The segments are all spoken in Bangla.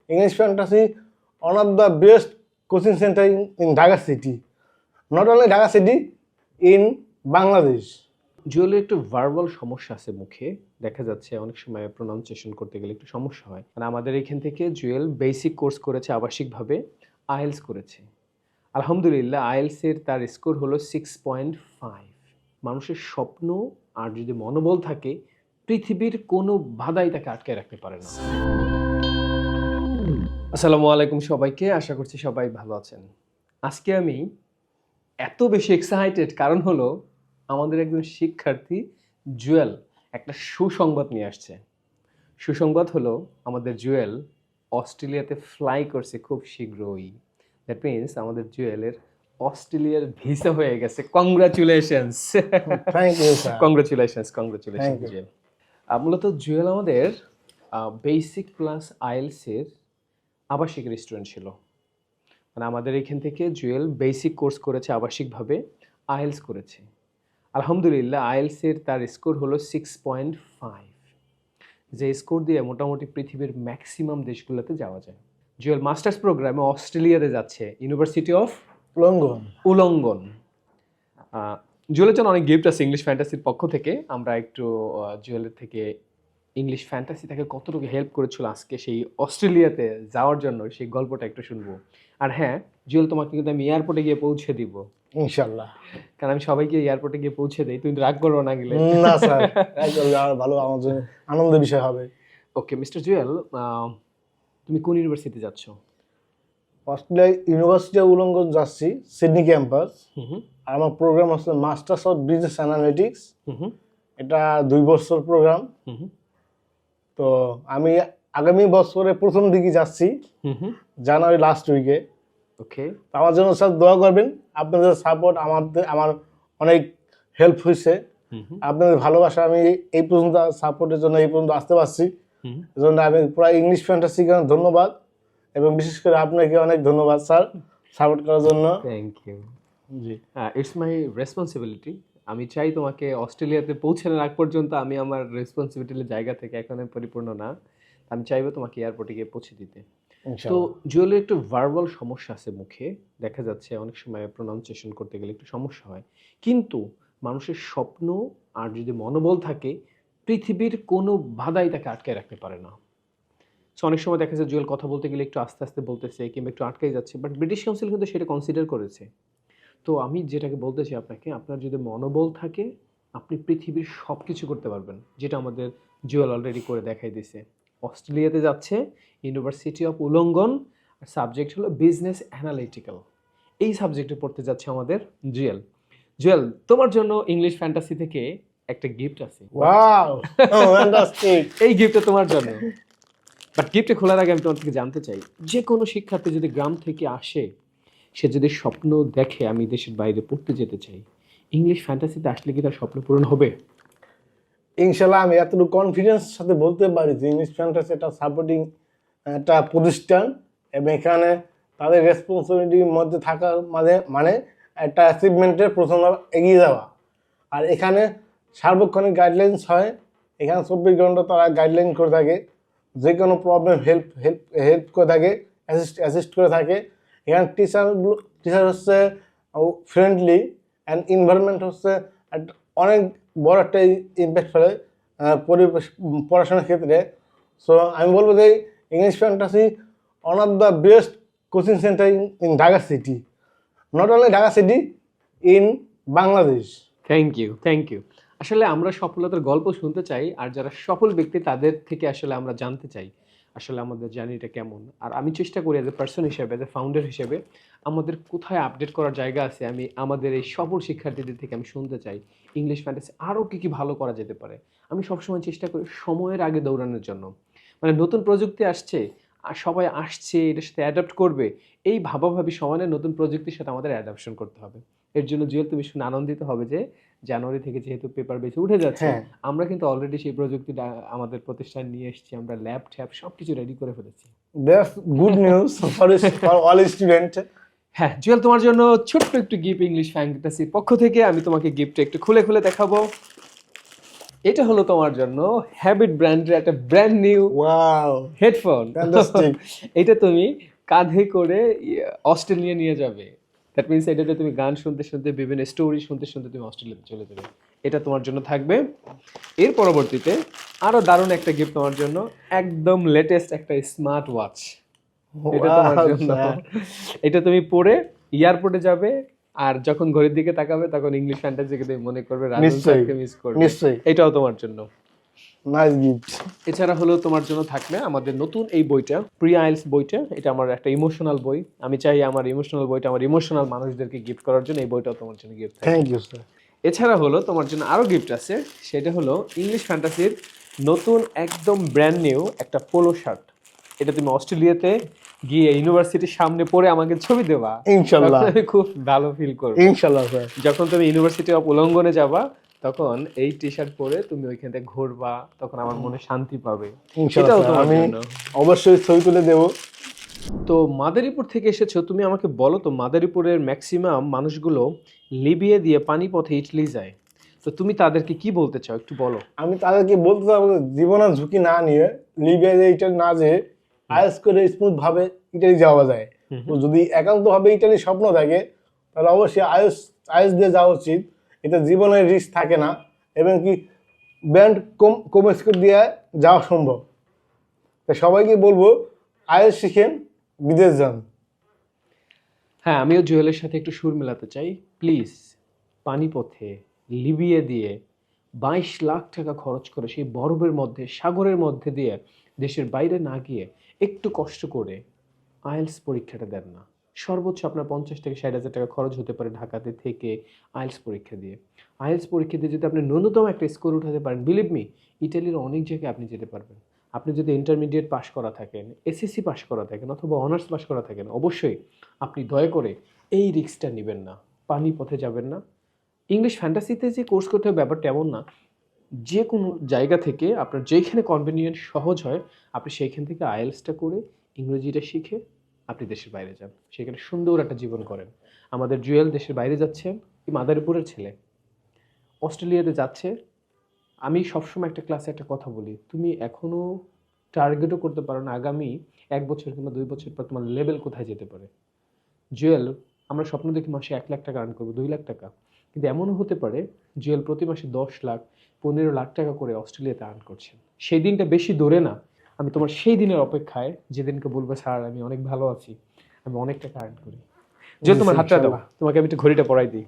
English Fantasy, one of the best coaching center in Dhaka city. Not only Dhaka city, in Bangladesh. জুয়েলের একটু ভার্বাল সমস্যা আছে মুখে, দেখা যাচ্ছে অনেক সময় প্রোনাউন্সিয়েশন করতে গেলে একটু সমস্যা হয়। মানে আমাদের এখান থেকে জুয়েল বেসিক কোর্স করেছে, আবাসিকভাবে আইএলস করেছে। আলহামদুলিল্লাহ আইএলসের তার স্কোর হলো 6.5। মানুষের স্বপ্ন আর যদি মনোবল থাকে, পৃথিবীর কোনো বাধাই তাকে আটকে রাখতে পারে না। আসসালামু আলাইকুম সবাইকে, আশা করছি সবাই ভালো আছেন। আজকে আমি এত বেশি এক্সাইটেড কারণ হলো আমাদের একজন শিক্ষার্থী জুয়েল একটা সুসংবাদ নিয়ে আসছে। সুসংবাদ হলো আমাদের জুয়েল অস্ট্রেলিয়াতে ফ্লাই করছে খুব শীঘ্রই। দ্যাট মিনস আমাদের জুয়েলের অস্ট্রেলিয়ার ভিসা হয়ে গেছে। Congratulations. Thank you, sir. Congratulations Thank you. Jewel. মূলত জুয়েল আমাদের বেসিক প্লাস আইএলসের আবাসিক রেস্টুরেন্ট ছিল। মানে আমাদের এখান থেকে জুয়েল বেসিক কোর্স করেছে, আবাসিকভাবে আইএলস করেছে। আলহামদুলিল্লাহ আইএলসের তার স্কোর হলো 6.5, যে স্কোর দিয়ে মোটামুটি পৃথিবীর ম্যাক্সিমাম দেশগুলোতে যাওয়া যায়। জুয়েল মাস্টার্স প্রোগ্রামে অস্ট্রেলিয়াতে যাচ্ছে, ইউনিভার্সিটি অফ উলঙ্গন। জুয়েলের জন্য অনেক গিফট আছে ইংলিশ ফ্যান্টাসির পক্ষ থেকে। আমরা একটু জুয়েলের থেকে ইংলিশ ফ্যান্টাসি তাকে কতটুকু হেল্প করেছিল আজকে সেই অস্ট্রেলিয়াতে যাওয়ার জন্য, সেই গল্পটা একটু শুনবো। আর হ্যাঁ জুয়েল, তোমাকে কিন্তু আমি এয়ারপোর্টে গিয়ে পৌঁছে দিব ইনশাআল্লাহ, কারণ আমি সবাইকে এয়ারপোর্টে গিয়ে পৌঁছে দেই। তুমি রাগ করো না গেলে? না স্যার, ভালো, আমার জন্য আনন্দের বিষয় হবে। ওকে মিস্টার জুয়েল, তুমি কোন ইউনিভার্সিটি যাচ্ছ? অস্ট্রেলিয়া ইউনিভার্সিটি অফ উলঙ্গন যাচ্ছি, সিডনি ক্যাম্পাস। আর আমার প্রোগ্রাম হচ্ছে মাস্টার্স অফ বিজনেস অ্যানালিটিক্স। এটা 2 বছর প্রোগ্রাম। তো আমি আগামী বছরে প্রথম দিকে যাচ্ছি, জানুয়ারি লাস্ট উইকে। ওকে, আমার জন্য স্যার দোয়া করবেন। আপনাদের সাপোর্ট আমার অনেক হেল্প হয়েছে। আপনাদের ভালোবাসা আমি এই পর্যন্ত সাপোর্টের জন্য এই পর্যন্ত আসতে পারছি। এই জন্য আমি পুরো ইংলিশ ফ্যান্টাসিকে ধন্যবাদ, এবং বিশেষ করে আপনাকে অনেক ধন্যবাদ স্যার সাপোর্ট করার জন্য। Thank you. জি, ইটস মাই রেসপন্সিবিলিটি। আমি চাই তোমাকে অস্ট্রেলিয়াতে পৌঁছানোর আগ পর্যন্ত আমি আমার রেসপন্সিবিলিটির জায়গা থেকে এখনো পরিপূর্ণ না, আমি চাইবো তোমাকে এয়ারপোর্টে গিয়ে পৌঁছে দিতে। তো জুয়েলের একটু ভার্বাল সমস্যা আছে মুখে, দেখা যাচ্ছে অনেক সময় প্রোনাউন্সিয়েশন করতে গেলে একটু সমস্যা হয়। কিন্তু মানুষের স্বপ্ন আর যদি মনোবল থাকে, পৃথিবীর কোনো বাধাই তাকে আটকে রাখতে পারে না। সো অনেক সময় দেখা যায় জুয়েল কথা বলতে গেলে একটু আস্তে আস্তে বলতেছে কিংবা একটু আটকাই যাচ্ছে, বাট ব্রিটিশ কাউন্সিল কিন্তু সেটা কনসিডার করেছে। তো আমি যেটাকে বলতে চাই আপনাকে, আপনার যদি মনোবল থাকে আপনি পৃথিবীর সব কিছু করতে পারবেন, যেটা আমাদের জুয়েল অলরেডি করে দেখাই দিছে। অস্ট্রেলিয়াতে যাচ্ছে, ইউনিভার্সিটি অফ উলঙ্গন, আর সাবজেক্ট হলো বিজনেস অ্যানালিটিক্যাল। এই সাবজেক্টে পড়তে যাচ্ছে আমাদের জুয়েল। জুয়েল, তোমার জন্য ইংলিশ ফ্যান্টাসি থেকে একটা গিফট আছে। Wow, fantastic. এই গিফটটা তোমার জন্য। বাট গিফটে খোলার আগে আমি তোমার থেকে জানতে চাই, যে কোনো শিক্ষার্থী যদি গ্রাম থেকে আসে, সে যদি স্বপ্ন দেখে আমি দেশের বাইরে পড়তে যেতে চাই, ইংলিশ ফ্যান্টাসিতে আসলে কি তার স্বপ্ন পূরণ হবে? ইনশাল্লাহ, আমি এতটুকু কনফিডেন্স সাথে বলতে পারি যে ইংলিশ ফ্যান্টাসি একটা সাপোর্টিং একটা প্রতিষ্ঠান, এবং এখানে তাদের রেসপন্সিবিলিটির মধ্যে থাকার মানে একটা অ্যাচিভমেন্টের প্রথম এগিয়ে যাওয়া। আর এখানে সার্বক্ষণিক গাইডলাইন্স হয়, এখানে 24 ঘন্টা তারা গাইডলাইন করে থাকে, যে কোনো প্রবলেম হেল্প করে থাকে, অ্যাসিস্ট করে থাকে। এখানে টিচার হচ্ছে ফ্রেন্ডলি, অ্যান্ড এনভায়রনমেন্ট হচ্ছে অনেক বড় একটা ইম্প্যাক্ট ফেলে পরিবেশ পড়াশোনার ক্ষেত্রে। সো আমি বলবো যে English fantasy one of the best coaching centre in Dhaka city, not only Dhaka city, in Bangladesh. Thank you. আসলে আমরা সফলতার গল্প শুনতে চাই, আর যারা সফল ব্যক্তি তাদের থেকে আসলে আমরা জানতে চাই আসলে আমাদের জার্নিটা কেমন। আর আমি চেষ্টা করি অ্যাজ এ পার্সন হিসেবে, অ্যাজ এ ফাউন্ডার হিসেবে, আমাদের কোথায় আপডেট করার জায়গা আছে আমি আমাদের এই সফল শিক্ষার্থীদের থেকে আমি শুনতে চাই ইংলিশ ফ্যান্টাসি আরও কী কী ভালো করা যেতে পারে। আমি সবসময় চেষ্টা করি সময়ের আগে দৌড়ানোর জন্য। মানে নতুন প্রযুক্তি আসছে আর সবাই আসছে, এটার সাথে অ্যাডাপ্ট করবে, এই ভাবাভাবি সমানে নতুন প্রযুক্তির সাথে আমাদের অ্যাডাপশন করতে হবে। এর জন্য জুয়েল তুমি শুনে আনন্দিত হবে যে জানুয়ারি থেকে যেহেতু পেপার বেস উঠে যাচ্ছে, আমরা কিন্তু অলরেডি সেই প্রযুক্তিটা আমাদের প্রতিষ্ঠান নিয়ে এসেছি। আমরা ল্যাব ট্যাব সবকিছু রেডি করে ফেলেছি। That's good news for all student. হ্যাঁ জুয়েল, তোমার জন্য ছোট্ট একটু গিফট ইংলিশ ফ্যান্টাসির পক্ষ থেকে। আমি তোমাকে গিফটটা একটু খুলে খুলে দেখাবো। এটা হলো তোমার জন্য হ্যাবিট ব্র্যান্ডের একটা brand new wow, headphone. Fantastic. এটা তুমি কাঁধে করে অস্ট্রেলিয়া নিয়ে যাবে। দ্যাট মিনস এটাতে তুমি গান শুনতে শুনতে বিভিন্ন স্টোরি শুনতে শুনতে তুমি অস্ট্রেলিয়াতে চলে যাবে। এটা তোমার জন্য থাকবে। এর পরবর্তীতে আরো দারুণ একটা গিফট তোমার জন্য, একদম লেটেস্ট একটা স্মার্ট ওয়াচ। এটা তোমার জন্য। এটা তুমি পরে এয়ারপোর্টে যাবে, আর যখন ঘড়ির দিকে তাকাবে তখন ইংলিশ ফ্যান্টাসিকে তুমি মনে করবে, রাজু নিশ্চয়ই, স্যারকে মিস করবে। নিশ্চয়ই। এটাও তোমার জন্য। Nice gift. এছাড়া হলো তোমার জন্য থাকবে আমাদের নতুন এই বইটা, প্রি আইএলটিএস বইটা। এটা আমার একটা ইমোশনাল বই। আমি চাই আমার ইমোশনাল বইটা আমার ইমোশনাল মানুষদেরকে গিফট করার জন্য এই বইটাও তোমার জন্য গিফট। Thank you sir. এছাড়া হলো তোমার জন্য আরো গিফট আছে, সেটা হলো ইংলিশ ফ্যান্টাসির নতুন একদম ব্র্যান্ড নিউ একটা পোলো শার্ট। এটা তুমি অস্ট্রেলিয়াতে গিয়ে ইউনিভার্সিটির সামনে পরে আমাকে ছবি দেবা, ইনশাআল্লাহ। তখন আমি খুব ভালো ফিল করব। ইনশাআল্লাহ স্যার। যখন তুমি ইউনিভার্সিটি অফ উলঙ্গনে যাবা তখন এই টি শার্ট পরে তুমি ওইখান থেকে ঘুরবা, তখন আমার মনে শান্তি পাবে। ইনশাআল্লাহ এটাও স্যার, তোমার আমি জন্য। অবশ্যই ছবি তুলে দেবো। তো মাদারীপুর থেকে এসেছো তুমি, আমাকে বলো তো মাদারীপুরের ম্যাক্সিমাম মানুষগুলো লিবিয়া দিয়ে পানিপথে ইটালি যায়, তো তুমি তাদেরকে কি বলতে চাও একটু বলো। আমি তাদেরকে বলতে চাবো যে জীবনের ঝুঁকি না নিয়ে, লিবিয়া যে ইটালি না যেয়ে আয়েস করে স্মুথ ভাবে ইটালি যাওয়া যায়। তো যদি একান্ত ভাবে ইটালি স্বপ্ন থাকে তাহলে অবশ্যই আয়েস দিয়ে যাওয়া উচিত। এতে জীবনের রিস্ক থাকে না, এবং কি ব্যান্ড কম স্কোর দিয়ে যাওয়া সম্ভব। তাই সবাইকে বলবো আয়েস শিখেন, বিদেশ যান। হ্যাঁ, আমিও জুয়েলের সাথে একটু সুর মেলাতে চাই। প্লিজ পানিপথে লিবিয়া দিয়ে 22 লাখ টাকা খরচ করে সেই বরফের মধ্যে সাগরের মধ্যে দিয়ে দেশের বাইরে না গিয়ে একটু কষ্ট করে আইএলটিএস পরীক্ষাটা দেন না। সর্বোচ্চ আপনার 50 থেকে 60,000 টাকা খরচ হতে পারে ঢাকাতে থেকে আইএলটিএস পরীক্ষা দিয়ে। আইএলটিএস পরীক্ষা দিয়ে যদি আপনি ন্যূনতম একটা স্কোর উঠাতে পারেন, বিলিভ মি, ইটালির অনেক জায়গায় আপনি যেতে পারবেন। আপনি যদি ইন্টারমিডিয়েট পাস করা থাকেন, এসএসসি পাস করা থাকেন, অথবা অনার্স পাস করা থাকেন, অবশ্যই আপনি দয়া করে এই রিস্কটা নেবেন না, পানি পথে যাবেন না। ইংলিশ ফ্যান্টাসিতে যে কোর্স করতে হবে ব্যাপারটা এমন না। যে কোনো জায়গা থেকে আপনার যেখানে কনভিনিয়েন্ট সহজ হয় আপনি সেইখান থেকে আইএলটিএসটা করে ইংরেজিটা শিখে আপনি দেশের বাইরে যান, সেখানে সুন্দর একটা জীবন করেন। আমাদের জুয়েল দেশের বাইরে যাচ্ছে, এই মাদারীপুরের ছেলে অস্ট্রেলিয়াতে যাচ্ছে। আমি সবসময় একটা ক্লাসে একটা কথা বলি, তুমি এখনো টার্গেটও করতে পারো না আগামী 1 বছর কিংবা 2 বছর পর তোমার লেভেল কোথায় যেতে পারে। জুয়েল, আমরা স্বপ্ন দেখি মাসে 1 লাখ টাকা আর্ন করবো, 2 লাখ টাকা, কিন্তু এমনও হতে পারে জুয়েল প্রতি মাসে 10 লাখ 15 লাখ টাকা করে অস্ট্রেলিয়াতে আর্ন করছেন। সেই দিনটা বেশি দূরে না। আমি তোমার সেই দিনের অপেক্ষায়, যেদিনকে বলবো স্যার আমি অনেক ভালো আছি, আমি অনেক টাকা আর্ন করি। জুয়েল তোমার হাতটা দাও, তোমাকে আমি একটু ঘড়িটা পরাই দিই।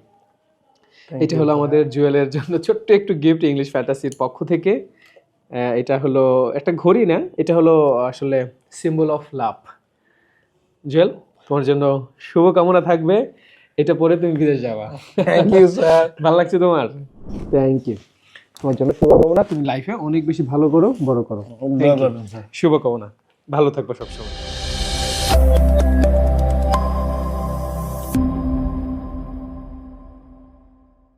এটা হলো আমাদের জুয়েলের জন্য ছোট্ট একটু গিফট ইংলিশ ফ্যান্টাসির পক্ষ থেকে। এটা হলো একটা ঘড়ি না, এটা হলো আসলে সিম্বল অফ লাভ। জুয়েল, তোমার জন্য শুভকামনা থাকবে, এটা পরে তুমি বিদেশ যাবা। Thank you sir. ভালো লাগছে তোমার? Thank you. তোমার জন্য শুভকামনা, তুমি লাইফে অনেক বেশি ভালো করো, বড় করো। ধন্যবাদ স্যার। শুভকামনা, ভালো থাকবো সবসময়।